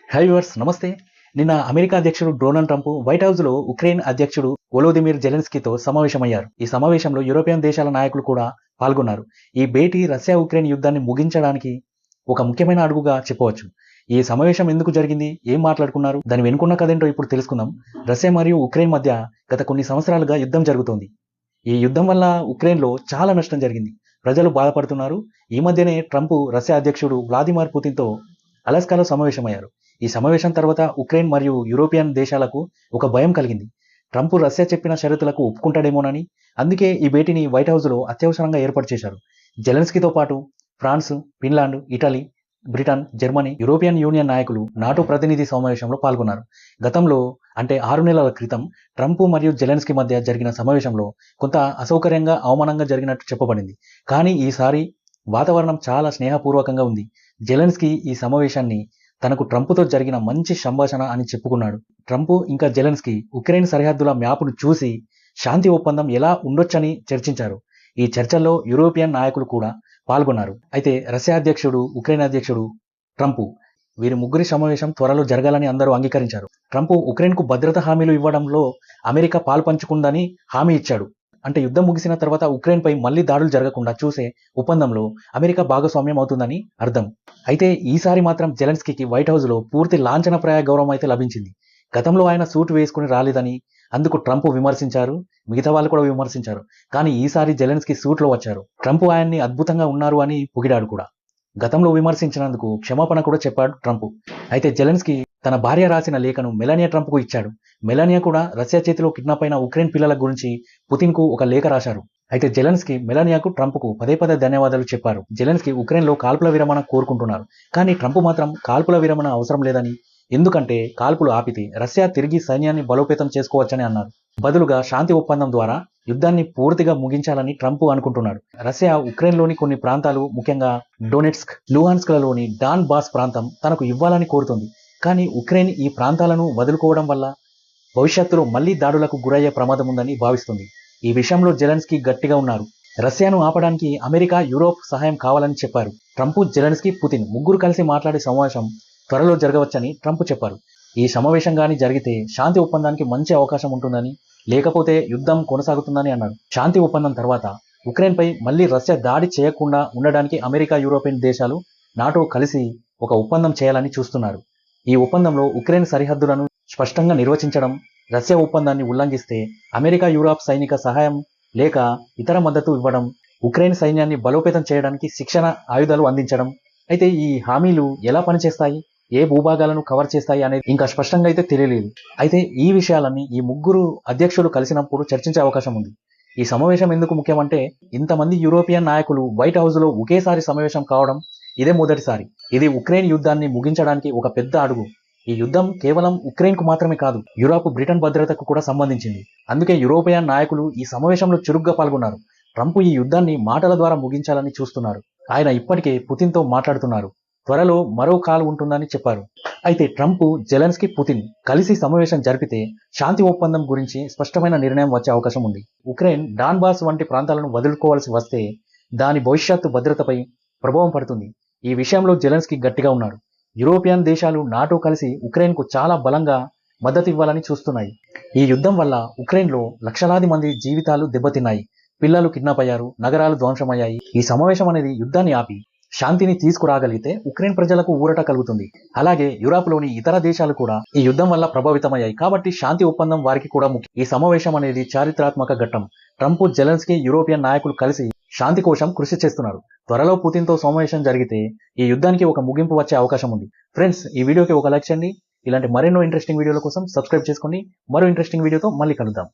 High viewers నమస్తే. నిన్న America అధ్యక్షుడు డొనాల్డ్ ట్రంప్ వైట్ హౌస్‌లో ఉక్రెయిన్ అధ్యక్షుడు వోలోదిమిర్ జెలెన్స్కీతో సమావేశమయ్యారు. ఈ సమావేశంలో యూరోపియన్ దేశాల నాయకులు కూడా పాల్గొన్నారు. ఈ భేటీ రష్యా ఉక్రెయిన్ యుద్ధాన్ని ముగించడానికి ఒక ముఖ్యమైన అడుగుగా చెప్పవచ్చు. ఈ సమావేశం ఎందుకు జరిగింది? ఏం మాట్లాడుకున్నారు? దాని వెనుకున్న కథేంటో ఇప్పుడు తెలుసుకుందాం. రష్యా మరియు ఉక్రెయిన్ మధ్య గత కొన్ని సంవత్సరాలుగా యుద్ధం జరుగుతోంది. ఈ యుద్ధం వల్ల ఉక్రెయిన్‌లో చాలా నష్టం జరిగింది. ప్రజలు బాధపడుతున్నారు. ఈ మధ్యనే ట్రంప్ రష్యా అధ్యక్షుడు వ్లాదిమిర్ పుతిన్‌తో అలాస్కాలో సమావేశమయ్యారు. ఈ సమావేశం తర్వాత ఉక్రెయిన్ మరియు యూరోపియన్ దేశాలకు ఒక భయం కలిగింది. ట్రంప్ రష్యా చెప్పిన షరతులకు ఒప్పుకుంటాడేమోనని. అందుకే ఈ భేటీని వైట్ హౌస్‌లో అత్యవసరంగా ఏర్పాటు చేశారు. జెలెన్స్కీతో పాటు France, Finland, Italy, Britain, Germany, European Union నాయకులు నాటో ప్రతినిధి సమావేశంలో పాల్గొన్నారు. గతంలో అంటే 6 నెలల క్రితం ట్రంప్ మరియు జెలెన్స్కీ మధ్య జరిగిన సమావేశంలో కొంత అసౌకర్యంగా, అవమానంగా జరిగినట్టు చెప్పబడింది. కానీ ఈసారి వాతావరణం చాలా స్నేహపూర్వకంగా ఉంది. జెలెన్స్కీ ఈ సమావేశాన్ని తనకు ట్రంప్తో జరిగిన మంచి సంభాషణ అని చెప్పుకున్నాడు. ట్రంప్ ఇంకా జెలెన్స్కీ ఉక్రెయిన్ సరిహద్దుల మ్యాప్ను చూసి శాంతి ఒప్పందం ఎలా ఉండొచ్చని చర్చించారు. ఈ చర్చల్లో యూరోపియన్ నాయకులు కూడా పాల్గొన్నారు. అయితే రష్యా అధ్యక్షుడు, ఉక్రెయిన్ అధ్యక్షుడు ట్రంప్ వీరి ముగ్గురి సమావేశం త్వరలో జరగాలని అందరూ అంగీకరించారు. ట్రంప్ ఉక్రెయిన్కు భద్రతా హామీలు ఇవ్వడంలో అమెరికా పాల్పంచుకుందని హామీ ఇచ్చాడు. అంటే యుద్ధం ముగిసిన తర్వాత ఉక్రెయిన్పై మళ్లీ దాడులు జరగకుండా చూసే ఒప్పందంలో అమెరికా భాగస్వామ్యం అవుతుందని అర్థం. అయితే ఈసారి మాత్రం జెలెన్స్కీకి వైట్ హౌస్‌లో పూర్తి లాంఛనప్రాయ గౌరవం అయితే లభించింది. గతంలో ఆయన సూట్ వేసుకుని రాలేదని అందుకు ట్రంప్ విమర్శించారు. మిగతా వాళ్ళు కూడా విమర్శించారు. కానీ ఈసారి జెలెన్స్కీ సూట్లో వచ్చారు. ట్రంప్ ఆయన్ని అద్భుతంగా ఉన్నారు అని పొగిడాడు కూడా. గతంలో విమర్శించినందుకు క్షమాపణ కూడా చెప్పాడు ట్రంప్. అయితే జెలెన్స్కీ తన భార్య రాసిన లేఖను మెలానియా ట్రంప్కు ఇచ్చాడు. మెలానియా కూడా రష్యా చేతిలో కిడ్నాప్ అయిన ఉక్రెయిన్ పిల్లల గురించి పుతిన్కు ఒక లేఖ రాశారు. అయితే జెలెన్స్కీ మెలానియాకు, ట్రంప్కు పదే పదే ధన్యవాదాలు చెప్పారు. జెలెన్స్కీ ఉక్రెయిన్లో కాల్పుల విరమణ కోరుకుంటున్నారు. కానీ ట్రంప్ మాత్రం కాల్పుల విరమణ అవసరం లేదని, ఎందుకంటే కాల్పులు ఆపితే రష్యా తిరిగి సైన్యాన్ని బలోపేతం చేసుకోవచ్చని అన్నారు. బదులుగా శాంతి ఒప్పందం ద్వారా యుద్ధాన్ని పూర్తిగా ముగించాలని ట్రంప్ అనుకుంటున్నాడు. రష్యా ఉక్రెయిన్లోని కొన్ని ప్రాంతాలు, ముఖ్యంగా డొనెట్స్క్, లుహాన్స్క్లలోని డాన్ బాస్ ప్రాంతం తనకు ఇవ్వాలని కోరుతోంది. కానీ ఉక్రెయిన్ ఈ ప్రాంతాలను వదులుకోవడం వల్ల భవిష్యత్తులో మళ్లీ దాడులకు గురయ్యే ప్రమాదం ఉందని భావిస్తుంది. ఈ విషయంలో జెలెన్స్కీ గట్టిగా ఉన్నారు. రష్యాను ఆపడానికి అమెరికా, యూరోప్ సహాయం కావాలని చెప్పారు. ట్రంప్, జెలెన్స్కీ, పుతిన్ ముగ్గురు కలిసి మాట్లాడే సమావేశం త్వరలో జరగవచ్చని ట్రంప్ చెప్పారు. ఈ సమావేశం గాని జరిగితే శాంతి ఒప్పందానికి మంచి అవకాశం ఉంటుందని, లేకపోతే యుద్ధం కొనసాగుతుందని అన్నారు. శాంతి ఒప్పందం తర్వాత ఉక్రెయిన్పై మళ్లీ రష్యా దాడి చేయకుండా ఉండడానికి అమెరికా, యూరోపియన్ దేశాలు, నాటో కలిసి ఒక ఒప్పందం చేయాలని చూస్తున్నారు. ఈ ఒప్పందంలో ఉక్రెయిన్ సరిహద్దులను స్పష్టంగా నిర్వచించడం, రష్యా ఒప్పందాన్ని ఉల్లంఘిస్తే అమెరికా, యూరోప్ సైనిక సహాయం లేక ఇతర మద్దతు ఇవ్వడం, ఉక్రెయిన్ సైన్యాన్ని బలోపేతం చేయడానికి శిక్షణ, ఆయుధాలు అందించడం. అయితే ఈ హామీలు ఎలా పనిచేస్తాయి, ఏ భూభాగాలను కవర్ చేస్తాయి అనేది ఇంకా స్పష్టంగా అయితే తెలియలేదు. అయితే ఈ విషయాలన్నీ ఈ ముగ్గురు అధ్యక్షులు కలిసినప్పుడు చర్చించే అవకాశం ఉంది. ఈ సమావేశం ఎందుకు ముఖ్యమంటే, ఇంతమంది యూరోపియన్ నాయకులు వైట్ హౌస్‌లో ఒకేసారి సమావేశం కావడం ఇదే మొదటిసారి. ఇది ఉక్రెయిన్ యుద్ధాన్ని ముగించడానికి ఒక పెద్ద అడుగు. ఈ యుద్ధం కేవలం ఉక్రెయిన్కు మాత్రమే కాదు, యూరోప్, బ్రిటన్ భద్రతకు కూడా సంబంధించింది. అందుకే యూరోపియన్ నాయకులు ఈ సమావేశంలో చురుగ్గా పాల్గొన్నారు. ట్రంప్ ఈ యుద్ధాన్ని మాటల ద్వారా ముగించాలని చూస్తున్నారు. ఆయన ఇప్పటికే పుతిన్తో మాట్లాడుతున్నారు. త్వరలో మరో కాల్ ఉంటుందని చెప్పారు. అయితే ట్రంప్, జెలెన్స్కీ, పుతిన్ కలిసి సమావేశం జరిపితే శాంతి ఒప్పందం గురించి స్పష్టమైన నిర్ణయం వచ్చే అవకాశం ఉంది. ఉక్రెయిన్ డాన్బాస్ వంటి ప్రాంతాలను వదులుకోవాల్సి వస్తే దాని భవిష్యత్తు భద్రతపై ప్రభావం పడుతుంది. ఈ విషయంలో జెలెన్స్కీ గట్టిగా ఉన్నారు. యూరోపియన్ దేశాలు, నాటో కలిసి ఉక్రెయిన్కు చాలా బలంగా మద్దతు ఇవ్వాలని చూస్తున్నాయి. ఈ యుద్ధం వల్ల ఉక్రెయిన్లో లక్షలాది మంది జీవితాలు దెబ్బతిన్నాయి. పిల్లలు కిడ్నాప్ అయ్యారు, నగరాలు ధ్వంసమయ్యాయి. ఈ సమావేశం అనేది యుద్ధాన్ని ఆపి శాంతిని తీసుకురాగలిగితే ఉక్రెయిన్ ప్రజలకు ఊరట కలుగుతుంది. అలాగే యూరోప్లోని ఇతర దేశాలు కూడా ఈ యుద్ధం వల్ల ప్రభావితమయ్యాయి. కాబట్టి శాంతి ఒప్పందం వారికి కూడా ముఖ్యం. ఈ సమావేశం అనేది చారిత్రాత్మక ఘట్టం. ట్రంప్, జెలెన్స్కీ, యూరోపియన్ నాయకులు కలిసి శాంతి కోసం కృషి చేస్తున్నారు. త్వరలో పుతిన్తో సమావేశం జరిగితే ఈ యుద్ధానికి ఒక ముగింపు వచ్చే అవకాశం ఉంది. ఫ్రెండ్స్, ఈ వీడియోకి ఒక లైక్ చేయండి. ఇలాంటి మరెన్నో ఇంట్రెస్టింగ్ వీడియోల కోసం సబ్స్క్రైబ్ చేసుకోండి. మరో ఇంట్రెస్టింగ్ వీడియోతో మళ్ళీ కలుద్దాం.